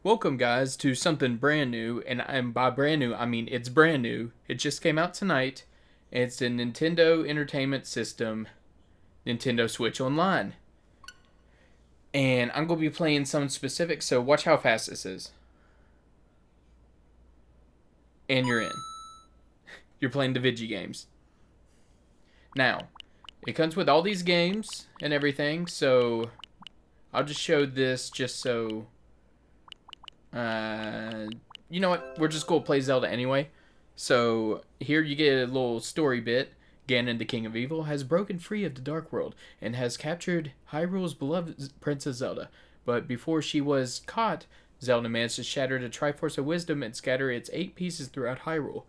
Welcome, guys, to something brand new, and by brand new, I mean it's brand new. It just came out tonight. It's a Nintendo Entertainment System, Nintendo Switch Online. And I'm going to be playing some specific, so watch how fast this is. And you're in. You're playing the Vigi games. Now, it comes with all these games and everything, so I'll just show this just so... you know what? We're just going to play Zelda anyway. So, here you get a little story bit. Ganon, the King of Evil, has broken free of the Dark World and has captured Hyrule's beloved Princess Zelda. But before she was caught, Zelda managed to shatter the Triforce of Wisdom and scatter its 8 pieces throughout Hyrule.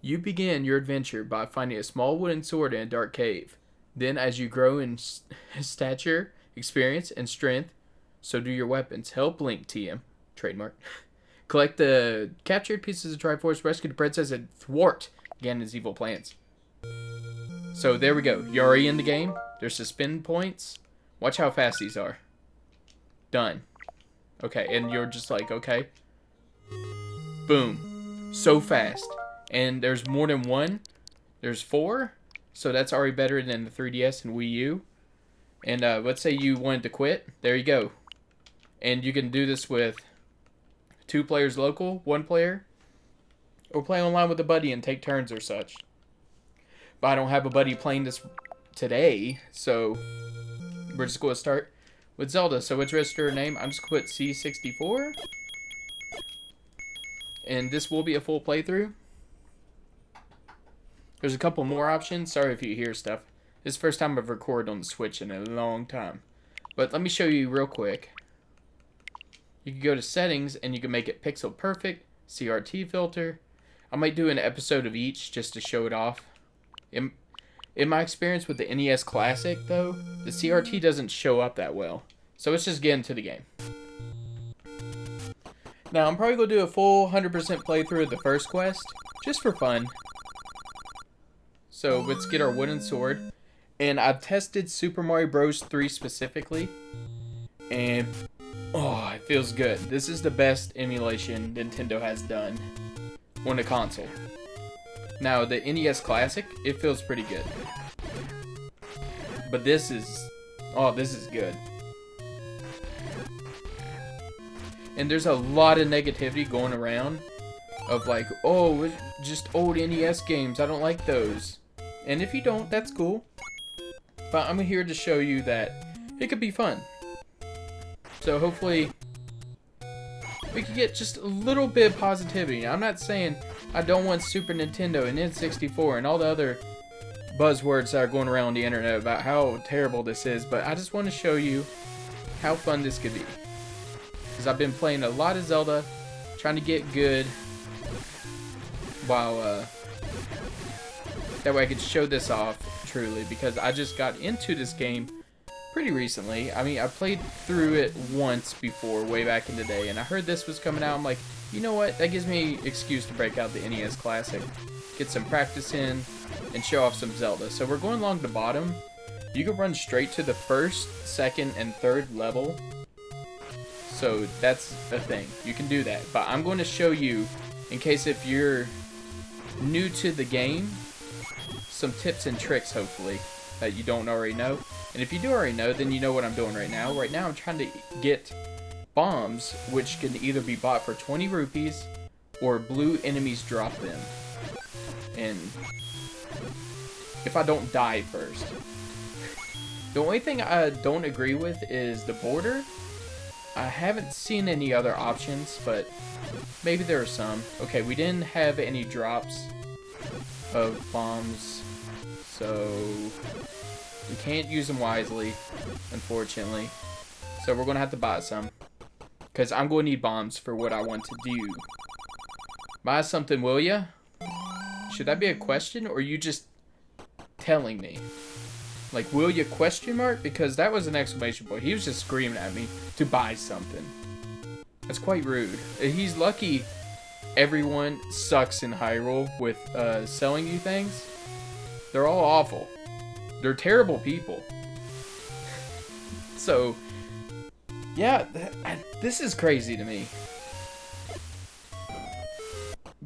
You begin your adventure by finding a small wooden sword in a dark cave. Then, as you grow in stature, experience, and strength, so do your weapons. Help Link, TM. Trademark. Collect the captured pieces of Triforce, rescue the princess, and thwart Ganon's evil plans. So there we go. You're already in the game. There's the spin points. Watch how fast these are. Done. Okay, and you're just like, okay. Boom. So fast. And there's more than one. There's 4. So that's already better than the 3DS and Wii U. And let's say you wanted to quit. There you go. And you can do this with 2 players local, 1 player, or play online with a buddy and take turns or such. But I don't have a buddy playing this today, so we're just going to start with Zelda. So let's register a name. I'm just going to put C64. And this will be a full playthrough. There's a couple more options. Sorry if you hear stuff. This is the first time I've recorded on the Switch in a long time. But let me show you real quick. You can go to settings and you can make it pixel perfect, CRT filter. I might do an episode of each just to show it off. In my experience with the NES Classic, though, the CRT doesn't show up that well. So let's just get into the game. Now, I'm probably going to do a full 100% playthrough of the first quest, just for fun. So let's get our wooden sword. And I've tested Super Mario Bros. 3 specifically. And, oh, it feels good. This is the best emulation Nintendo has done on a console. Now, the NES Classic, it feels pretty good. But this is... oh, this is good. And there's a lot of negativity going around. Of like, oh, just old NES games. I don't like those. And if you don't, that's cool. But I'm here to show you that it could be fun. So hopefully we can get just a little bit of positivity. Now, I'm not saying I don't want Super Nintendo and N64 and all the other buzzwords that are going around the internet about how terrible this is, but I just want to show you how fun this could be. Because I've been playing a lot of Zelda, trying to get good, while that way I could show this off truly, because I just got into this game pretty recently. I mean, I played through it once before, way back in the day, and I heard this was coming out. I'm like, you know what? That gives me an excuse to break out the NES Classic, get some practice in, and show off some Zelda. So we're going along the bottom. You can run straight to the first, second, and third level. So that's a thing. You can do that. But I'm going to show you, in case if you're new to the game, some tips and tricks, hopefully, that you don't already know. And if you do already know, then you know what I'm doing right now. Right now I'm trying to get bombs, which can either be bought for 20 rupees or blue enemies drop them. And if I don't die first. The only thing I don't agree with is the border. I haven't seen any other options, but maybe there are some. Okay, we didn't have any drops of bombs, so we can't use them wisely, unfortunately. So we're going to have to buy some, because I'm going to need bombs for what I want to do. Buy something, will ya? Should that be a question, or are you just telling me? Like, will you question mark? Because that was an exclamation point. He was just screaming at me to buy something. That's quite rude. He's lucky everyone sucks in Hyrule with selling you things. They're all awful. They're terrible people. So, yeah, This is crazy to me.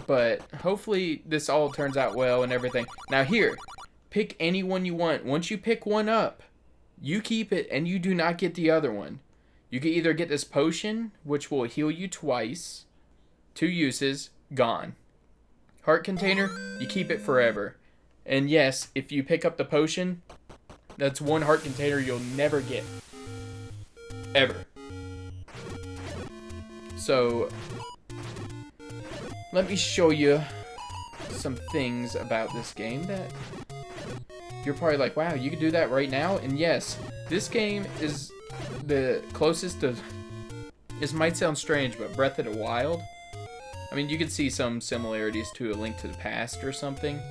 But hopefully this all turns out well and everything. Now here, pick any one you want. Once you pick one up, you keep it and you do not get the other one. You can either get this potion, which will heal you twice. 2 uses, gone. Heart container, you keep it forever. And yes, if you pick up the potion, that's 1 heart container you'll never get. Ever. So, let me show you some things about this game that you're probably like, wow, you can do that right now? And yes, this game is the closest to, this might sound strange, but Breath of the Wild. I mean, you could see some similarities to A Link to the Past or something.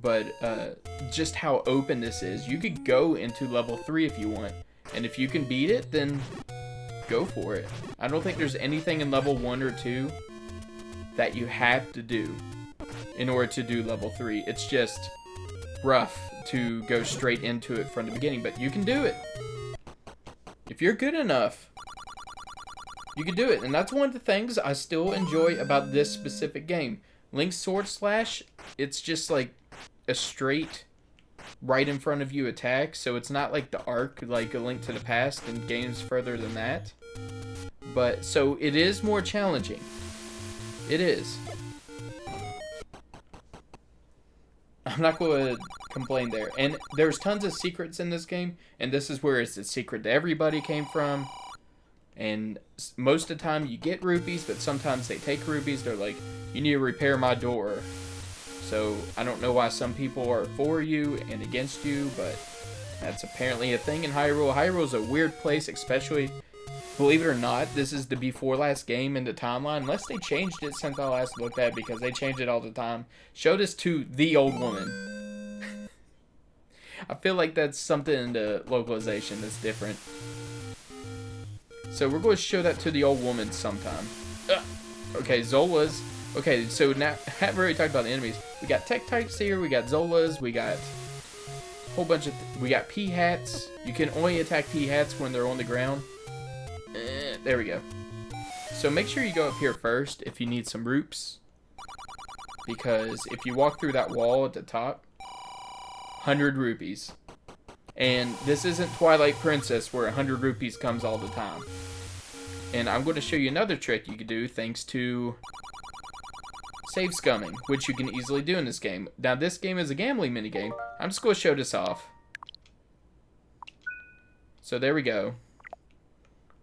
But just how open this is. You could go into level 3 if you want. And if you can beat it, then go for it. I don't think there's anything in level 1 or 2 that you have to do in order to do level 3. It's just rough to go straight into it from the beginning, but you can do it. If you're good enough, you can do it. And that's one of the things I still enjoy about this specific game. Link's Sword Slash, it's just like a straight right in front of you attack, so it's not like the arc like A Link to the Past and games further than that. But so it is more challenging. It is. I'm not going to complain there. And there's tons of secrets in this game, and this is where it's a secret that everybody came from. And most of the time you get rupees, but sometimes they take rupees. They're like, you need to repair my door. So I don't know why some people are for you and against you, but that's apparently a thing in Hyrule. Hyrule's a weird place, especially, believe it or not, this is the before last game in the timeline, unless they changed it since I last looked at it, because they change it all the time. Show this to the old woman. I feel like that's something in the localization that's different. So we're going to show that to the old woman sometime. Okay, Zola's. Okay, so now, haven't really talked about the enemies. We got tech types here, we got Zolas, we got a whole bunch of, we got P-hats. You can only attack P-hats when they're on the ground. There we go. So make sure you go up here first if you need some roops. Because if you walk through that wall at the top, 100 rupees. And this isn't Twilight Princess where 100 rupees comes all the time. And I'm going to show you another trick you can do thanks to save scumming, which you can easily do in this game. Now this game is a gambling minigame. I'm just going to show this off. So there we go.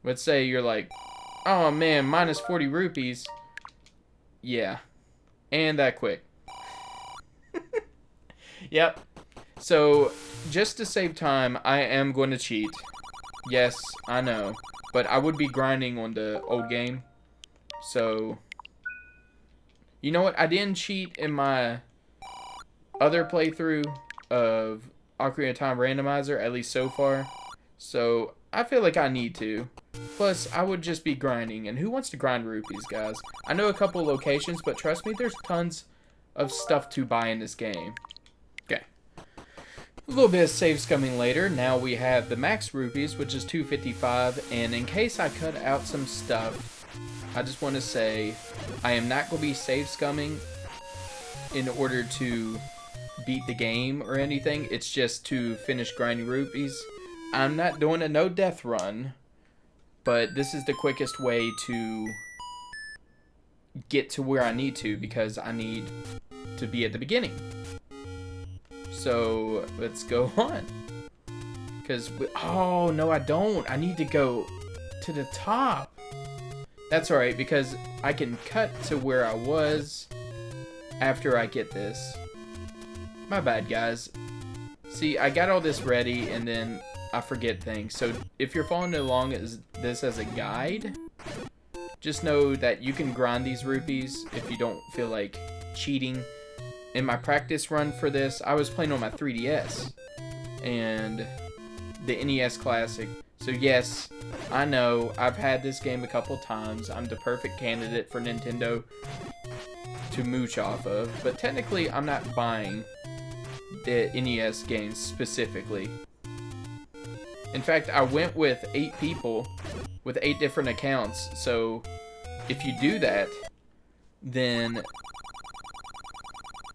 Let's say you're like, oh man, minus 40 rupees. Yeah. And that quick. Yep. So, just to save time, I am going to cheat. Yes, I know. But I would be grinding on the old game. So, you know what? I didn't cheat in my other playthrough of Ocarina of Time Randomizer, at least so far. So, I feel like I need to. Plus, I would just be grinding. And who wants to grind rupees, guys? I know a couple locations, but trust me, there's tons of stuff to buy in this game. Okay. A little bit of save scumming later. Now we have the max rupees, which is 255. And in case I cut out some stuff, I just want to say I am not going to be save scumming in order to beat the game or anything. It's just to finish grinding rupees. I'm not doing a no death run, but this is the quickest way to get to where I need to, because I need to be at the beginning. So let's go on. Because, oh no, I don't. I need to go to the top. That's alright, because I can cut to where I was after I get this. My bad, guys. See, I got all this ready, and then I forget things. So if you're following along as this as a guide, just know that you can grind these rupees if you don't feel like cheating. In my practice run for this, I was playing on my 3DS and the NES Classic. So yes, I know I've had this game a couple times. I'm the perfect candidate for Nintendo to mooch off of, but technically I'm not buying the NES games specifically. In fact, I went with 8 people with 8 different accounts. So if you do that, then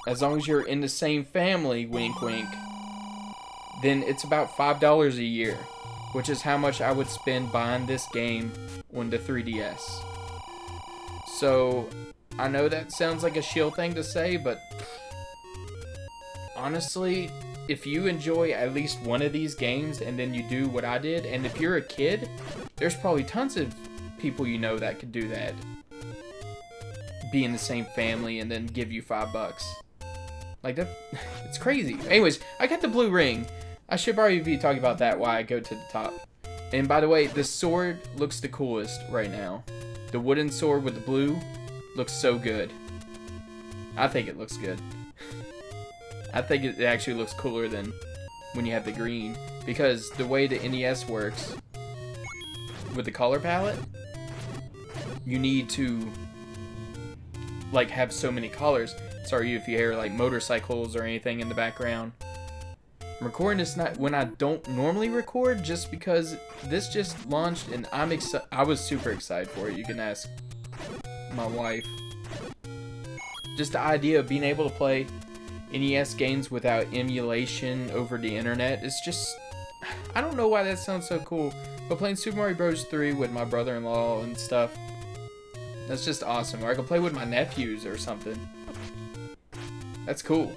as long as you're in the same family, wink wink, then it's about $5 a year, which is how much I would spend buying this game on the 3DS. So I know that sounds like a shill thing to say, but honestly, if you enjoy at least one of these games and then you do what I did, and if you're a kid, there's probably tons of people you know that could do that. Be in the same family and then give you $5. Like that, it's crazy. Anyways, I got the blue ring. I should probably be talking about that while I go to the top. And by the way, the sword looks the coolest right now. The wooden sword with the blue looks so good. I think it looks good. I think it actually looks cooler than when you have the green, because the way the NES works with the color palette, you need to like have so many colors. Sorry if you hear like motorcycles or anything in the background. I'm recording this not when I don't normally record, just because this just launched and I was super excited for it. You can ask my wife. Just the idea of being able to play NES games without emulation over the internet is just, I don't know why that sounds so cool, but playing Super Mario Bros. 3 with my brother-in-law and stuff, that's just awesome. Or I can play with my nephews or something. That's cool.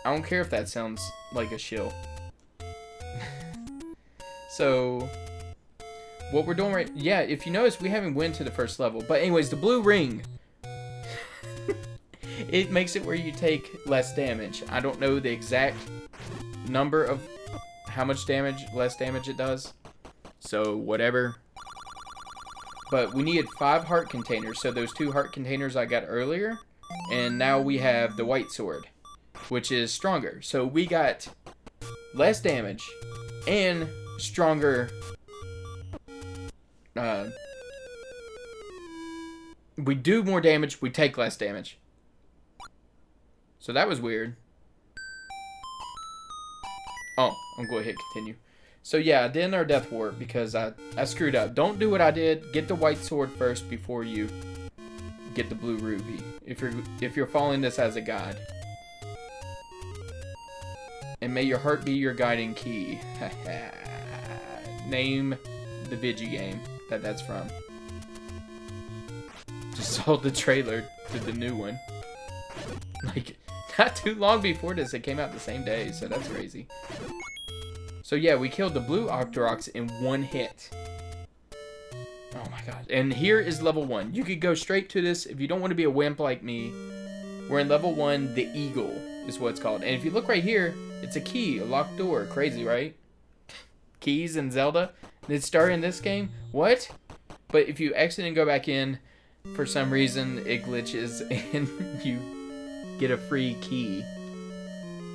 I don't care if that sounds like a shill. So what we're doing right, yeah, if you notice, we haven't went to the first level, but anyways, the blue ring, it makes it where you take less damage. I don't know the exact number of how much damage, less damage it does, so whatever. But we needed 5 heart containers, so those 2 heart containers I got earlier, and now we have the white sword, which is stronger. So we got less damage and stronger. We do more damage, we take less damage. So that was weird. Oh, I'm going to hit continue. So yeah, I did our death warp because I screwed up. Don't do what I did. Get the white sword first before you get the blue ruby. If you're following this as a guide. And may your heart be your guiding key. Name the Vigi game that's from. Just saw the trailer to the new one. Like, not too long before this, it came out the same day, so that's crazy. So yeah, we killed the blue Octoroks in 1 hit. Oh my god. And here is level 1. You could go straight to this if you don't want to be a wimp like me. We're in level 1, the Eagle is what it's called. And if you look right here, it's a key, a locked door. Crazy, right? Keys in Zelda. Did it start in this game? What? But if you exit and go back in, for some reason it glitches and you get a free key.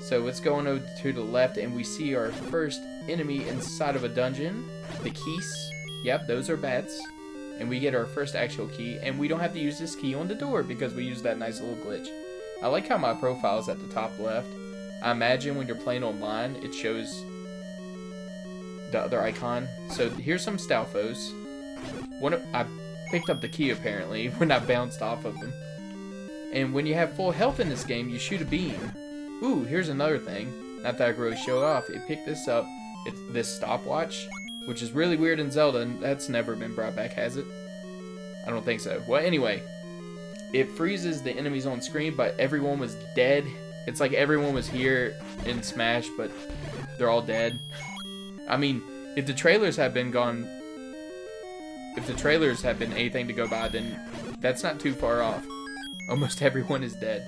So let's go on over to the left and we see our first enemy inside of a dungeon. The keys. Yep, those are bats. And we get our first actual key, and we don't have to use this key on the door because we use that nice little glitch. I like how my profile is at the top left. I imagine when you're playing online, it shows the other icon. So here's some Stalfos. I picked up the key apparently when I bounced off of them. And when you have full health in this game, you shoot a beam. Ooh, here's another thing. Not that I could really show off. It picked this up. It's this stopwatch, which is really weird in Zelda, and that's never been brought back, has it? I don't think so. Well, anyway, it freezes the enemies on screen, but everyone was dead. It's like everyone was here in Smash, but they're all dead. I mean, if the trailers had been gone, if the trailers had been anything to go by, then that's not too far off. Almost everyone is dead.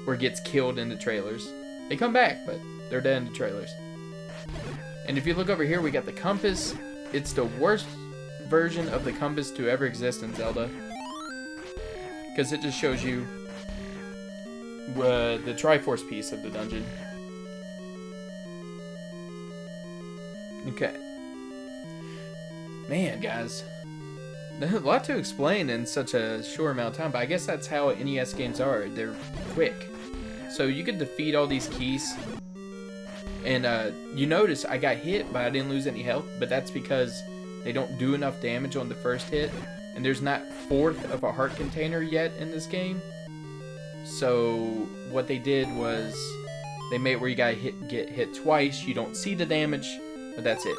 Or gets killed in the trailers. They come back, but they're dead in the trailers. And if you look over here, we got the compass. It's the worst version of the compass to ever exist in Zelda. Because it just shows you the Triforce piece of the dungeon. Okay. Man, guys. There's a lot to explain in such a short amount of time, but I guess that's how NES games are. They're quick. So you can defeat all these keys, And you notice I got hit, but I didn't lose any health. But that's because they don't do enough damage on the first hit. And there's not 1/4 of a heart container yet in this game. So what they did was they made it where you gotta get hit twice. You don't see the damage, but that's it.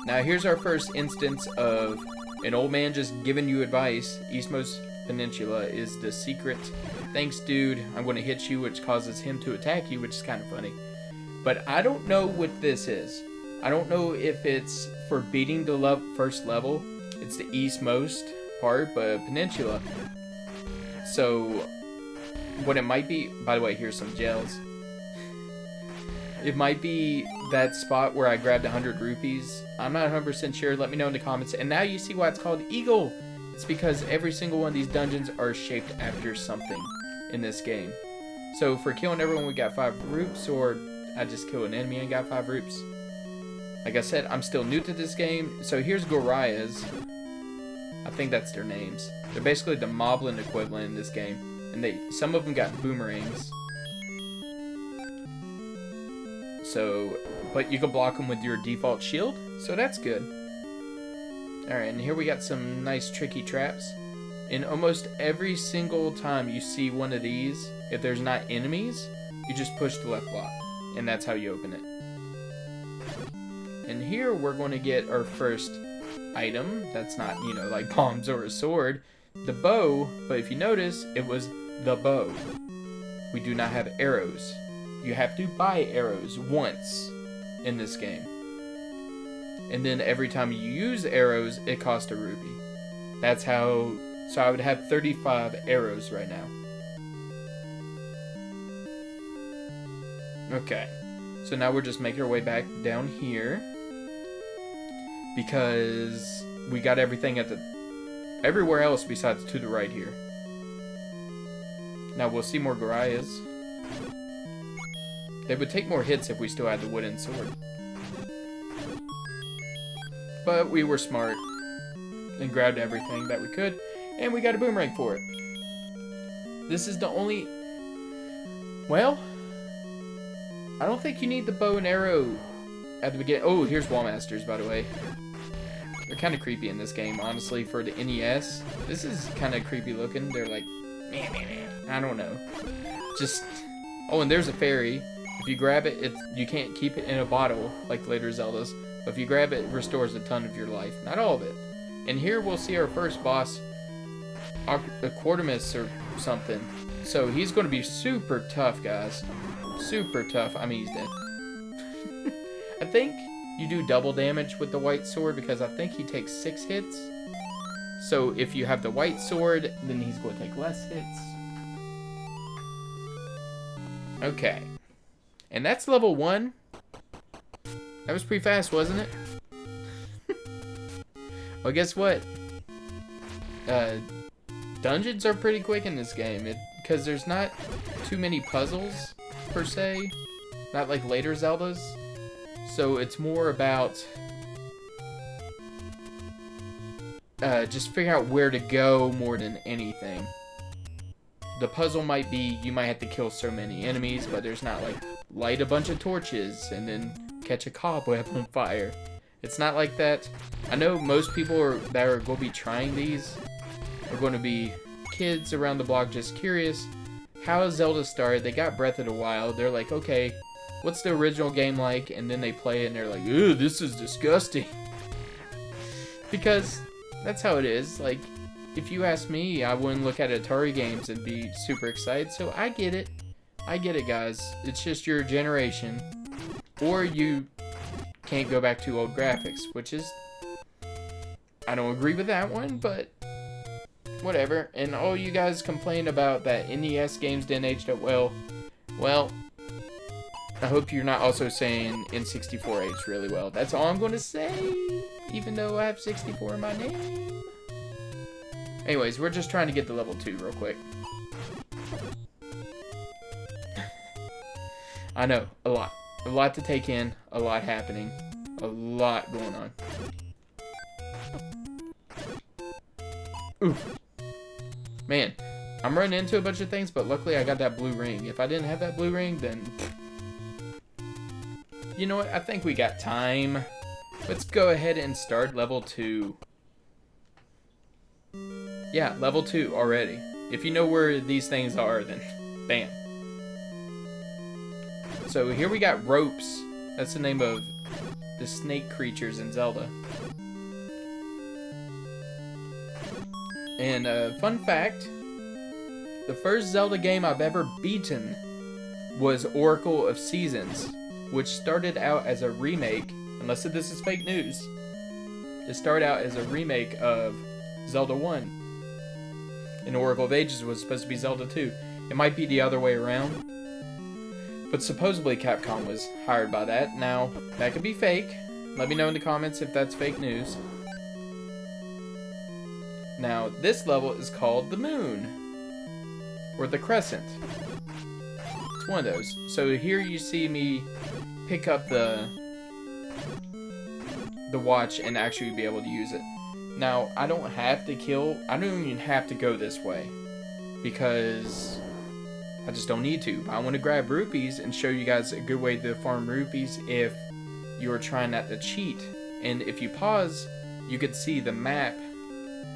Now here's our first instance of an old man just giving you advice. Eastmost Peninsula is the secret. Thanks, dude. I'm going to hit you, which causes him to attack you, which is kind of funny. But I don't know what this is. I don't know if it's for beating the first level. It's the eastmost part, but Peninsula. So, what it might be... By the way, here's some gels. It might be that spot where I grabbed 100 rupees. I'm not 100% sure. Let me know in the comments. And now you see why it's called Eagle. It's because every single one of these dungeons are shaped after something in this game. So for killing everyone, we got 5 rupes, or I just killed an enemy and got 5 rupes. Like I said, I'm still new to this game. So here's Gorias. I think that's their names. They're basically the Moblin equivalent in this game. And some of them got boomerangs. So, but you can block them with your default shield, so that's good. Alright, and here we got some nice tricky traps. And almost every single time you see one of these, if there's not enemies, you just push the left block. And that's how you open it. And here we're going to get our first item. That's not, you know, like bombs or a sword. The bow, but if you notice, it was the bow. We do not have arrows. You have to buy arrows once in this game. And then every time you use arrows, it costs a rupee. That's how... So I would have 35 arrows right now. Okay. So now we're just making our way back down here. Because we got everything at the... everywhere else besides to the right here. Now we'll see more Gorias. They would take more hits if we still had the wooden sword. But we were smart and grabbed everything that we could, and we got a boomerang for it. This is the only... Well, I don't think you need the bow and arrow at the beginning. Oh, here's Wallmasters, by the way. They're kind of creepy in this game, honestly, for the NES. This is kind of creepy looking. They're like, I don't know. Just... Oh, and there's a fairy. If you grab it, you can't keep it in a bottle like later Zeldas. But if you grab it, it restores a ton of your life. Not all of it. And here we'll see our first boss, Quartermus or something. So he's going to be super tough, guys. Super tough. I mean, he's dead. I think you do double damage with the white sword because I think he takes 6 hits. So if you have the white sword, then he's going to take less hits. Okay. And that's level 1. That was pretty fast, wasn't it? Well, guess what? Dungeons are pretty quick in this game. Because there's not too many puzzles, per se. Not like later Zeldas. So it's more about... just figure out where to go more than anything. The puzzle might be, you might have to kill so many enemies, but there's not like, light a bunch of torches and then catch a cobweb on fire. It's not like that. I know most people that are going to be trying these are going to be kids around the block just curious. How Zelda started, they got Breath of the Wild, they're like, okay, what's the original game like? And then they play it and they're like, ew, this is disgusting. Because that's how it is. Like, if you ask me, I wouldn't look at Atari games and be super excited. So I get it. I get it, guys. It's just your generation. Or you can't go back to old graphics, which is... I don't agree with that one, but... whatever. And all you guys complain about that NES games didn't age that well. Well, I hope you're not also saying N64 aged really well. That's all I'm going to say. Even though I have 64 in my name. Anyways, we're just trying to get to level 2 real quick. I know, a lot. A lot to take in, a lot happening, a lot going on. Oof. Man, I'm running into a bunch of things, but luckily I got that blue ring. If I didn't have that blue ring, then... You know what? I think we got time. Let's go ahead and start level 2. Yeah, level 2 already. If you know where these things are, then bam. So here we got ropes. That's the name of the snake creatures in Zelda. And fun fact, the first Zelda game I've ever beaten was Oracle of Seasons, which started out as a remake, unless this is fake news. It started out as a remake of Zelda 1. And Oracle of Ages was supposed to be Zelda 2. It might be the other way around. But supposedly Capcom was hired by that. Now, that could be fake. Let me know in the comments if that's fake news. Now, this level is called the Moon. Or the Crescent. It's one of those. So here you see me pick up the watch and actually be able to use it. Now, I don't even have to go this way. Because I just don't need to. I want to grab rupees and show you guys a good way to farm rupees if you're trying not to cheat. And if you pause, you could see the map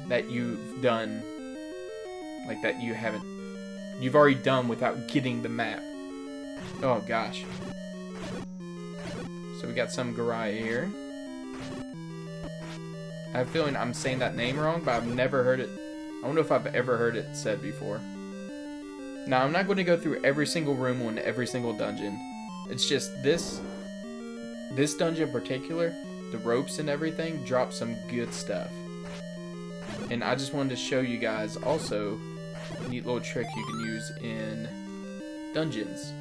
that you've done, like that you've already done without getting the map. Oh gosh. So we got some Garai here. I have a feeling I'm saying that name wrong, but I've never heard it. I don't know if I've ever heard it said before. Now, I'm not going to go through every single room on every single dungeon. It's just this dungeon in particular, the ropes and everything, drop some good stuff. And I just wanted to show you guys also a neat little trick you can use in dungeons.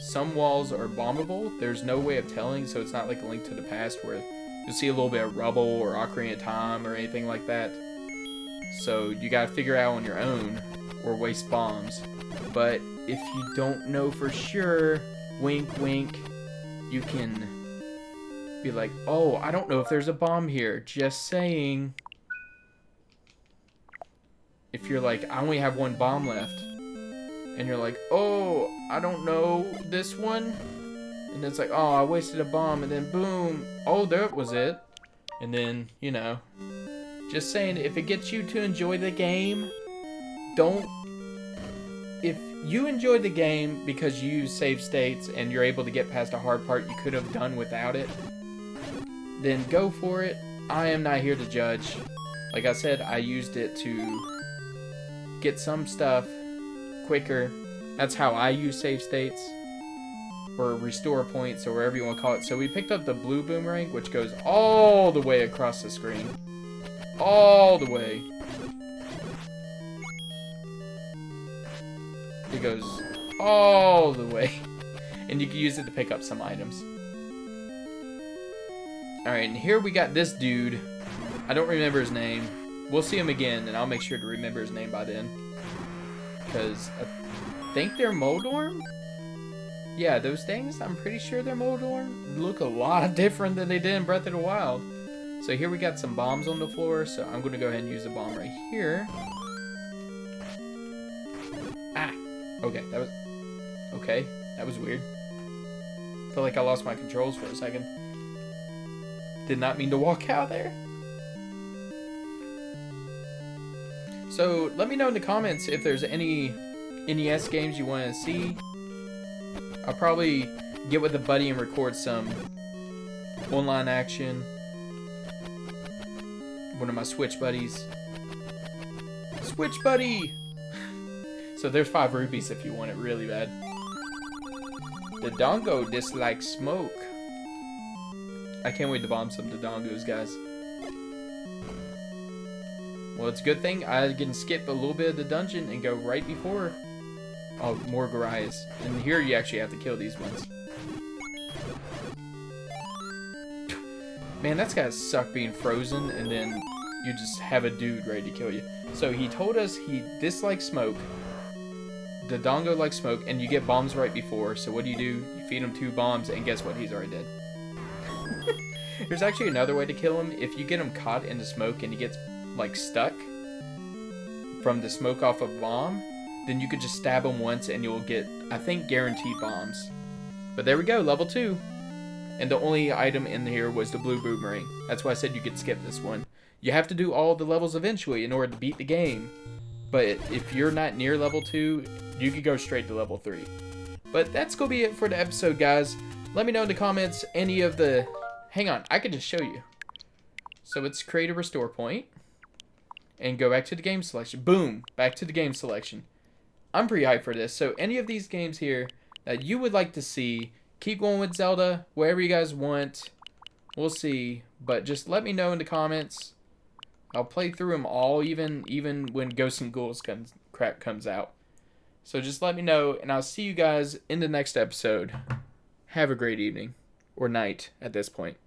Some walls are bombable. There's no way of telling, so it's not like a Link to the Past where you'll see a little bit of rubble or Ocarina of Time or anything like that. So you gotta figure out on your own or waste bombs. But if you don't know for sure, wink wink, you can be like, oh, I don't know if there's a bomb here, just saying. If you're like, I only have one bomb left, and you're like, oh, I don't know this one, and it's like, oh, I wasted a bomb, and then boom, oh, there was it. And then, you know, just saying, if it gets you to enjoy the game, if you enjoy the game because you use save states and you're able to get past a hard part you could have done without it, then go for it. I am not here to judge. Like I said, I used it to get some stuff quicker. That's how I use save states. Or restore points, or whatever you want to call it. So we picked up the blue boomerang, which goes all the way across the screen. All the way. It goes all the way. And you can use it to pick up some items. Alright, and here we got this dude. I don't remember his name. We'll see him again, and I'll make sure to remember his name by then. Because I think they're Moldorm? Yeah, those things, I'm pretty sure they're Moldorm. Look a lot different than they did in Breath of the Wild. So here we got some bombs on the floor, so I'm going to go ahead and use a bomb right here. Ah! Okay, that was weird. I feel like I lost my controls for a second. Did not mean to walk out there. So, let me know in the comments if there's any NES games you want to see. I'll probably get with a buddy and record some online action. One of my Switch buddies. Switch buddy! So there's 5 rupees if you want it really bad. The Dongo dislikes smoke. I can't wait to bomb some Dodongos, guys. Well, it's a good thing I can skip a little bit of the dungeon and go right before. Oh, more Garaias. And here you actually have to kill these ones. Man, that's gotta suck being frozen and then you just have a dude ready to kill you. So he told us he dislikes smoke. The Dongo likes smoke, and you get bombs right before. So what do? You feed him 2 bombs, and guess what? He's already dead. There's actually another way to kill him. If you get him caught in the smoke and he gets, like, stuck from the smoke off a bomb, then you could just stab him once and you'll get, I think, guaranteed bombs. But there we go, level 2. And the only item in here was the blue boomerang. That's why I said you could skip this one. You have to do all the levels eventually in order to beat the game. But if you're not near level 2, you could go straight to level 3. But that's going to be it for the episode, guys. Let me know in the comments any of the... Hang on, I can just show you. So it's create a restore point. And go back to the game selection. Boom! Back to the game selection. I'm pretty hyped for this. So any of these games here that you would like to see, keep going with Zelda, whatever you guys want. We'll see. But just let me know in the comments. I'll play through them all, even when Ghosts and Ghouls crap comes out. So just let me know, and I'll see you guys in the next episode. Have a great evening. Or night at this point.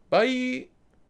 Bye!